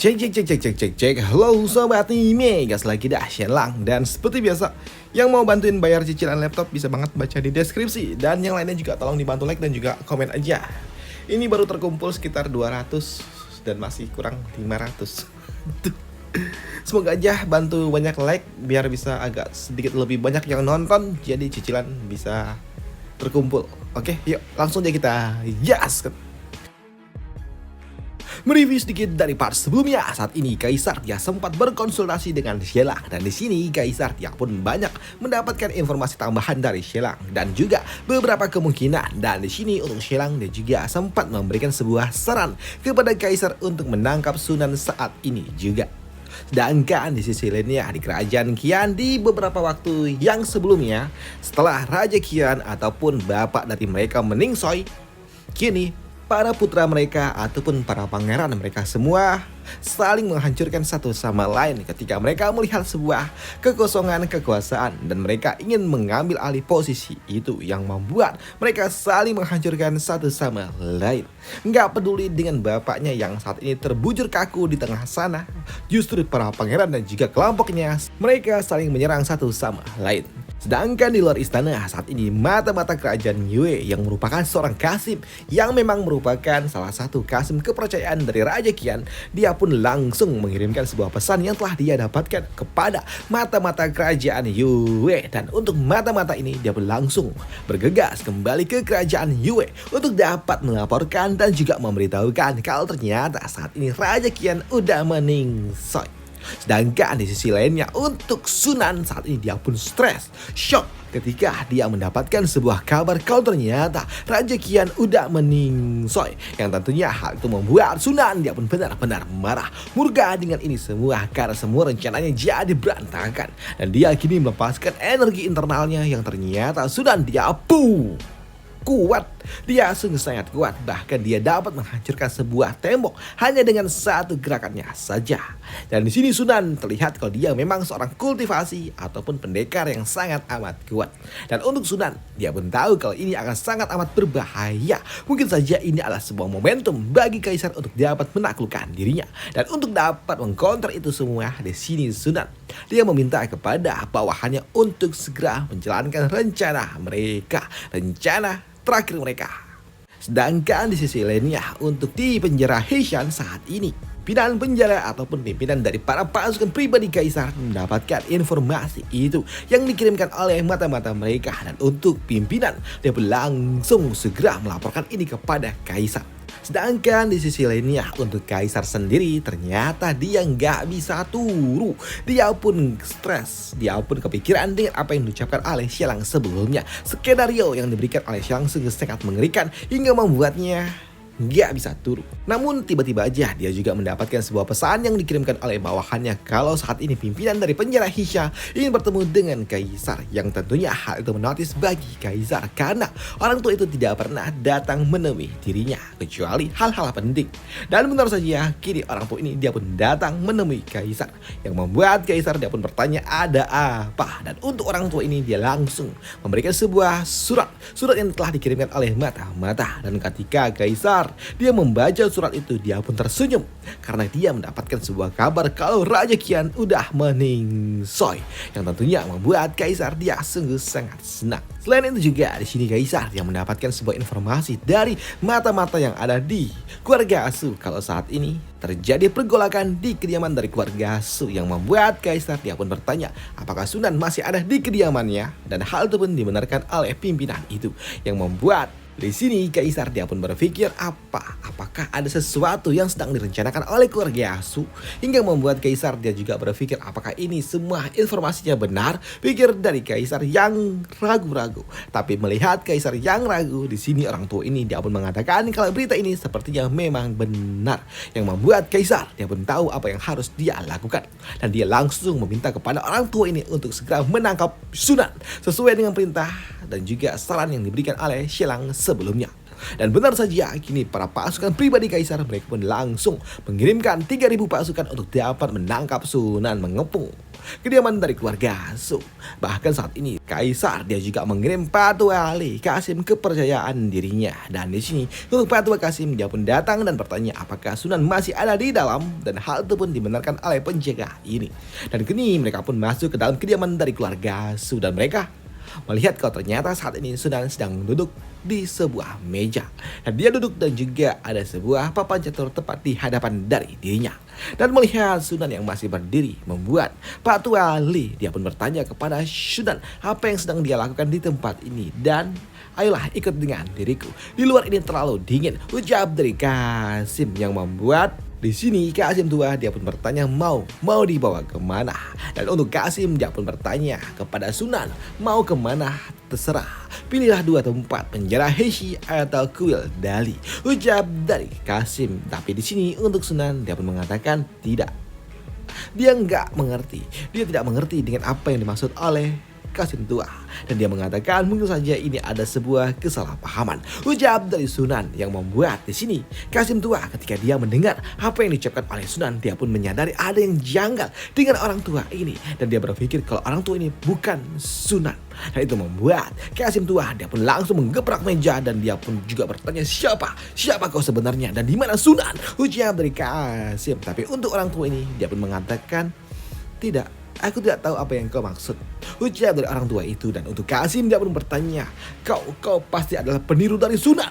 Cek cek cek cek cek cek cek. Halo sobat Nime, gas lagi dah Shenlang. Dan seperti biasa, yang mau bantuin bayar cicilan laptop bisa banget baca di deskripsi. Dan yang lainnya juga tolong dibantu like dan juga komen aja. Ini baru terkumpul sekitar 200 dan masih kurang 500. Semoga aja bantu banyak like biar bisa agak sedikit lebih banyak yang nonton, jadi cicilan bisa terkumpul. Oke, yuk langsung aja kita gas. Mereview sedikit dari part sebelumnya. Saat ini Kaisar dia sempat berkonsultasi dengan Shenlang, dan di sini Kaisar dia pun banyak mendapatkan informasi tambahan dari Shenlang dan juga beberapa kemungkinan. Dan di sini untuk Shenlang dia juga sempat memberikan sebuah saran kepada Kaisar untuk menangkap Sunan saat ini juga. Sedangkan di sisi lainnya di kerajaan Qian di beberapa waktu yang sebelumnya, setelah Raja Qian ataupun bapak dari mereka meningsoi, kini para putra mereka ataupun para pangeran mereka semua saling menghancurkan satu sama lain ketika mereka melihat sebuah kekosongan kekuasaan dan mereka ingin mengambil alih posisi itu, yang membuat mereka saling menghancurkan satu sama lain. Nggak peduli dengan bapaknya yang saat ini terbujur kaku di tengah sana, justru para pangeran dan juga kelompoknya mereka saling menyerang satu sama lain. Sedangkan di luar istana saat ini mata-mata kerajaan Yue yang merupakan seorang Qasim yang memang merupakan salah satu Qasim kepercayaan dari Raja Qian, dia pun langsung mengirimkan sebuah pesan yang telah dia dapatkan kepada mata-mata kerajaan Yue. Dan untuk mata-mata ini dia pun langsung bergegas kembali ke kerajaan Yue untuk dapat melaporkan dan juga memberitahukan kalau ternyata saat ini Raja Qian udah meningsoi. Sedangkan di sisi lainnya untuk Sunan saat ini dia pun stres, shock ketika dia mendapatkan sebuah kabar kalau ternyata Raja Qian udah meningsoi. Yang tentunya hal itu membuat Sunan dia pun benar-benar marah, murka dengan ini semua karena semua rencananya jadi berantakan. Dan dia kini melepaskan energi internalnya yang ternyata Sunan dia kuat. Dia sungguh sangat kuat, bahkan dia dapat menghancurkan sebuah tembok hanya dengan satu gerakannya saja. Dan di sini Sunan terlihat kalau dia memang seorang kultivasi ataupun pendekar yang sangat amat kuat. Dan untuk Sunan, dia pun tahu kalau ini akan sangat amat berbahaya. Mungkin saja ini adalah sebuah momentum bagi Kaisar untuk dapat menaklukkan dirinya. Dan untuk dapat mengcounter itu semua, di sini Sunan dia meminta kepada bawahannya untuk segera menjalankan rencana mereka, rencana terakhir mereka. Sedangkan di sisi lainnya untuk di penjara Heishan saat ini, pimpinan penjara ataupun pimpinan dari para pasukan pribadi Kaisar mendapatkan informasi itu yang dikirimkan oleh mata-mata mereka, dan untuk pimpinan dia pun langsung segera melaporkan ini kepada Kaisar. Sedangkan di sisi lainnya untuk Kaisar sendiri ternyata dia nggak bisa turu. Dia pun stres, dia pun kepikiran dengan apa yang diucapkan oleh Shenlang sebelumnya. Skenario yang diberikan oleh Shenlang sungguh sangat mengerikan hingga membuatnya nggak bisa turu. Namun tiba-tiba aja dia juga mendapatkan sebuah pesan yang dikirimkan oleh bawahannya kalau saat ini pimpinan dari penjara Heisha ingin bertemu dengan Kaisar, yang tentunya hal itu menotis bagi Kaisar karena orang tua itu tidak pernah datang menemui dirinya kecuali hal-hal penting. Dan benar saja kini orang tua ini dia pun datang menemui Kaisar, yang membuat Kaisar dia pun bertanya ada apa. Dan untuk orang tua ini dia langsung memberikan sebuah surat yang telah dikirimkan oleh mata-mata. Dan ketika Kaisar dia membaca surat itu, dia pun tersenyum karena dia mendapatkan sebuah kabar kalau Raja Qian udah meningsoi, yang tentunya membuat Kaisar dia sungguh sangat senang. Selain itu juga di sini Kaisar yang mendapatkan sebuah informasi dari mata-mata yang ada di keluarga Su kalau saat ini terjadi pergolakan di kediaman dari keluarga Su, yang membuat Kaisar dia pun bertanya apakah Sunan masih ada di kediamannya, dan hal itu pun dibenarkan oleh pimpinan itu, yang membuat di sini Kaisar dia pun berpikir apakah ada sesuatu yang sedang direncanakan oleh keluarga Su, hingga membuat Kaisar dia juga berpikir apakah ini semua informasinya benar. Pikir dari Kaisar yang ragu-ragu, tapi melihat Kaisar yang ragu, di sini orang tua ini dia pun mengatakan kalau berita ini sepertinya memang benar, yang membuat Kaisar dia pun tahu apa yang harus dia lakukan, dan dia langsung meminta kepada orang tua ini untuk segera menangkap Sunan sesuai dengan perintah dan juga saran yang diberikan oleh Shenlang sebelumnya. Dan benar saja, kini para pasukan pribadi kaisar mereka pun langsung mengirimkan 3.000 pasukan untuk dapat menangkap Sunan mengepung kediaman dari keluarga Su. Bahkan saat ini kaisar dia juga mengirim Patua Ali Qasim kepercayaan dirinya. Dan di sini untuk Patua Qasim dia pun datang dan bertanya apakah Sunan masih ada di dalam, dan hal itu pun dibenarkan oleh penjaga ini. Dan kini mereka pun masuk ke dalam kediaman dari keluarga Su, dan mereka melihat kalau ternyata saat ini Sunan sedang duduk di sebuah meja. Dan dia duduk dan juga ada sebuah papan catur tepat di hadapan dari dirinya. Dan melihat Sunan yang masih berdiri membuat Pak Tua Ali dia pun bertanya kepada Sunan apa yang sedang dia lakukan di tempat ini. Dan ayolah ikut dengan diriku, di luar ini terlalu dingin, ucap dari Qasim yang membuat di sini Qasim tua dia pun bertanya mau dibawa kemana. Dan untuk Qasim dia pun bertanya kepada Sunan mau kemana terserah, pilihlah 2 tempat, penjara Heshi atau kuil Dali, ucap dari Qasim. Tapi di sini untuk Sunan dia pun mengatakan tidak, dia nggak mengerti, dia tidak mengerti dengan apa yang dimaksud oleh Qasim tua, dan dia mengatakan mungkin saja ini ada sebuah kesalahpahaman, ucap dari Sunan yang membuat di sini Qasim tua ketika dia mendengar apa yang diucapkan oleh Sunan dia pun menyadari ada yang janggal dengan orang tua ini, dan dia berpikir kalau orang tua ini bukan Sunan. Dan itu membuat Qasim tua dia pun langsung menggebrak meja dan dia pun juga bertanya siapa kau sebenarnya dan di mana Sunan, ucap dari Qasim. Tapi untuk orang tua ini dia pun mengatakan tidak, aku tidak tahu apa yang kau maksud, ucap dari orang tua itu. Dan untuk Qasim dia pun bertanya, kau pasti adalah peniru dari Sunan.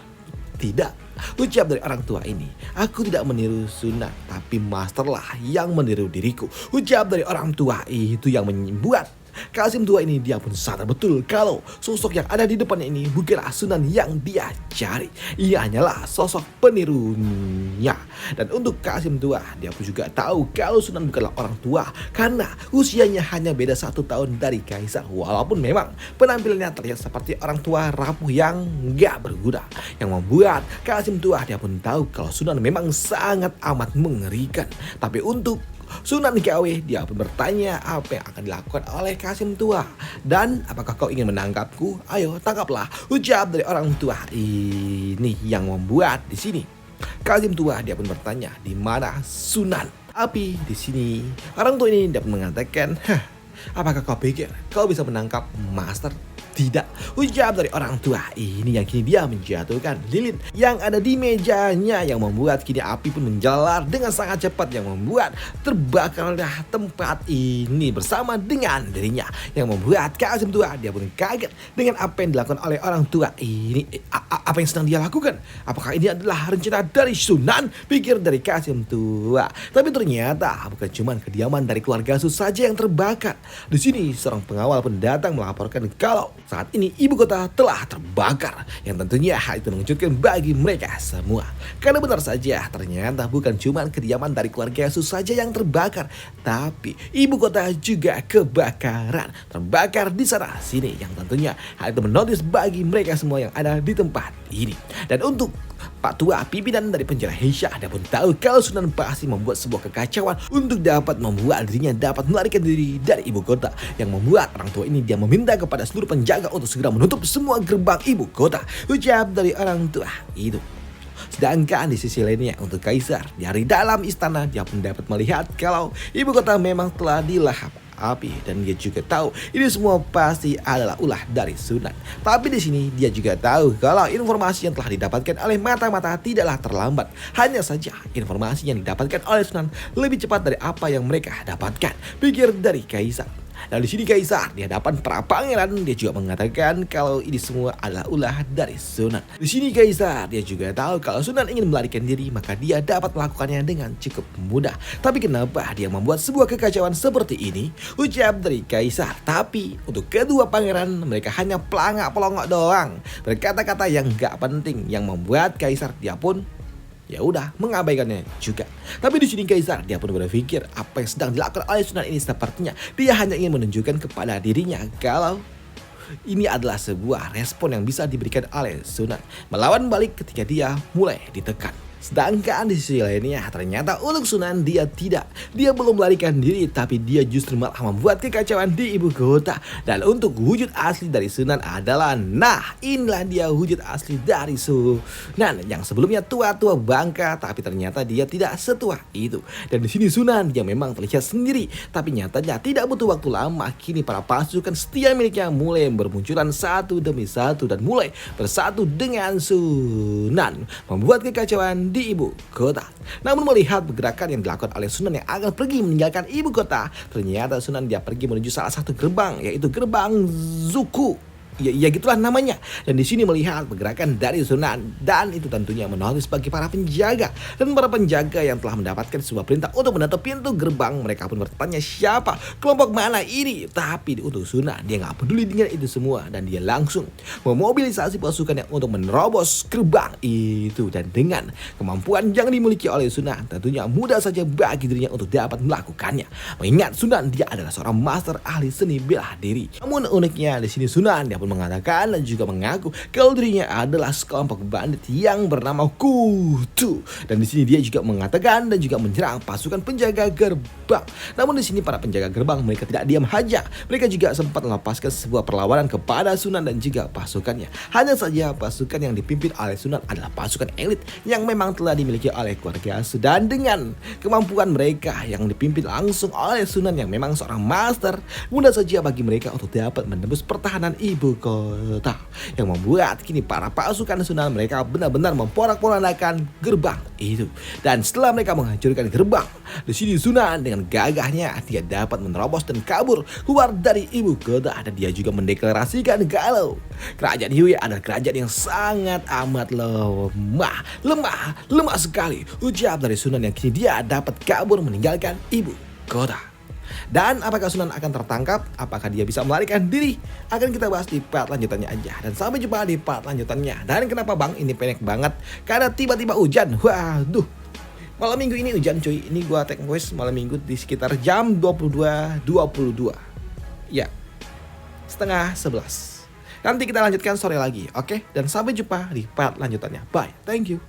Tidak, ucap dari orang tua ini, aku tidak meniru Sunan, tapi master lah yang meniru diriku, ucap dari orang tua itu yang membuat Qasim tua ini dia pun sadar betul kalau sosok yang ada di depannya ini bukanlah Sunan yang dia cari, ia hanyalah sosok penirunya. Dan untuk Qasim tua dia pun juga tahu kalau Sunan bukanlah orang tua karena usianya hanya beda 1 tahun dari kaisar, walaupun memang penampilannya terlihat seperti orang tua rapuh yang gak berguna, yang membuat Qasim tua dia pun tahu kalau Sunan memang sangat amat mengerikan. Tapi untuk Sunan Gawe dia pun bertanya apa yang akan dilakukan oleh Qasim tua, dan apakah kau ingin menangkapku? Ayo tangkaplah, ucap dari orang tua ini yang membuat di sini Qasim tua dia pun bertanya di mana Sunan. Tapi di sini orang tua ini dia pun mengatakan, apakah kau pikir kau bisa menangkap master? Tidak, ucap dari orang tua ini yang kini dia menjatuhkan lilin yang ada di mejanya, yang membuat kini api pun menjalar dengan sangat cepat yang membuat terbakarlah tempat ini bersama dengan dirinya, yang membuat Qasim tua dia pun kaget dengan apa yang dilakukan oleh orang tua ini. Apa yang sedang dia lakukan? Apakah ini adalah rencana dari Sunan? Pikir dari Qasim tua. Tapi ternyata bukan cuma kediaman dari keluarga Su saja yang terbakar. Di sini seorang pengawal pun datang melaporkan kalau saat ini ibu kota telah terbakar, yang tentunya hal itu mengejutkan bagi mereka semua. Karena benar saja ternyata bukan cuma kediaman dari keluarga Su saja yang terbakar, tapi ibu kota juga kebakaran, terbakar di sana sini, yang tentunya hal itu menotis bagi mereka semua yang ada di tempat ini. Dan untuk Pak Tua pimpinan dari penjara Heshi dia pun tahu kalau Sunan pasti membuat sebuah kekacauan untuk dapat membuat dirinya dapat melarikan diri dari ibu kota, yang membuat orang tua ini dia meminta kepada seluruh penjaga untuk segera menutup semua gerbang ibu kota, ucap dari orang tua itu. Sedangkan di sisi lainnya untuk kaisar dari dalam istana dia pun dapat melihat kalau ibu kota memang telah dilahap api, dan dia juga tahu ini semua pasti adalah ulah dari Sunan. Tapi di sini dia juga tahu kalau informasi yang telah didapatkan oleh mata-mata tidaklah terlambat. Hanya saja informasi yang didapatkan oleh Sunan lebih cepat dari apa yang mereka dapatkan, pikir dari kaisar. Dan di sini kaisar di hadapan para pangeran dia juga mengatakan kalau ini semua adalah ulah dari Sunan. Di sini kaisar dia juga tahu kalau Sunan ingin melarikan diri maka dia dapat melakukannya dengan cukup mudah. Tapi kenapa dia membuat sebuah kekacauan seperti ini? Ucap dari kaisar. Tapi untuk kedua pangeran mereka hanya pelangak-pelongok doang, berkata-kata yang gak penting, yang membuat kaisar dia pun ya udah mengabaikannya juga. Tapi di sini kaisar dia pun berpikir apa yang sedang dilakukan oleh Sunan ini sepertinya dia hanya ingin menunjukkan kepada dirinya kalau ini adalah sebuah respon yang bisa diberikan oleh Sunan, melawan balik ketika dia mulai ditekan. Sedangkan di sisi lainnya ternyata untuk Sunan dia tidak. Dia belum melarikan diri tapi dia justru malah membuat kekacauan di ibu kota. Dan untuk wujud asli dari Sunan adalah, nah inilah dia wujud asli dari Sunan yang sebelumnya tua-tua bangka tapi ternyata dia tidak setua itu. Dan di sini Sunan dia memang terlihat sendiri tapi nyatanya tidak butuh waktu lama. Kini para pasukan setia miliknya mulai bermunculan satu demi satu dan mulai bersatu dengan Sunan membuat kekacauan di ibu kota. Namun melihat pergerakan yang dilakukan oleh Sunan yang akan pergi meninggalkan ibu kota, ternyata Sunan dia pergi menuju salah satu gerbang, yaitu gerbang Zuku. Ya gitulah namanya. Dan di sini melihat pergerakan dari Sunan dan itu tentunya menotis bagi para penjaga. Dan para penjaga yang telah mendapatkan sebuah perintah untuk menutup pintu gerbang, mereka pun bertanya siapa, kelompok mana ini. Tapi untuk Sunan dia nggak peduli dengan itu semua dan dia langsung memobilisasi pasukannya untuk menerobos gerbang itu. Dan dengan kemampuan yang dimiliki oleh Sunan, tentunya mudah saja bagi dirinya untuk dapat melakukannya. Mengingat Sunan dia adalah seorang master ahli seni bela diri. Namun uniknya di sini Sunan dia pun mengatakan dan juga mengaku kalau dirinya adalah sekelompok bandit yang bernama Kutu. Dan di sini dia juga mengatakan dan juga menyerang pasukan penjaga gerbang. Namun di sini para penjaga gerbang mereka tidak diam saja. Mereka juga sempat melepaskan sebuah perlawanan kepada Sunan dan juga pasukannya. Hanya saja pasukan yang dipimpin oleh Sunan adalah pasukan elit yang memang telah dimiliki oleh keluarga Sunan. Dengan kemampuan mereka yang dipimpin langsung oleh Sunan yang memang seorang master, mudah saja bagi mereka untuk dapat menembus pertahanan ibu kota, yang membuat kini para pasukan Sunan mereka benar-benar memporak-porandakan gerbang itu. Dan setelah mereka menghancurkan gerbang, di sini Sunan dengan gagahnya dia dapat menerobos dan kabur keluar dari ibu kota. Dan dia juga mendeklarasikan kalau kerajaan Yue adalah kerajaan yang sangat amat lemah sekali. Ucap dari Sunan yang kini dia dapat kabur meninggalkan ibu kota. Dan apakah Sunan akan tertangkap? Apakah dia bisa melarikan diri? Akan kita bahas di part lanjutannya aja. Dan sampai jumpa di part lanjutannya. Dan kenapa bang ini pendek banget? Karena tiba-tiba hujan. Waduh, malam minggu ini hujan cuy. Ini gua take voice malam minggu di sekitar jam 22.22. Ya, setengah 11. Nanti kita lanjutkan sore lagi, oke? Dan sampai jumpa di part lanjutannya. Bye, thank you.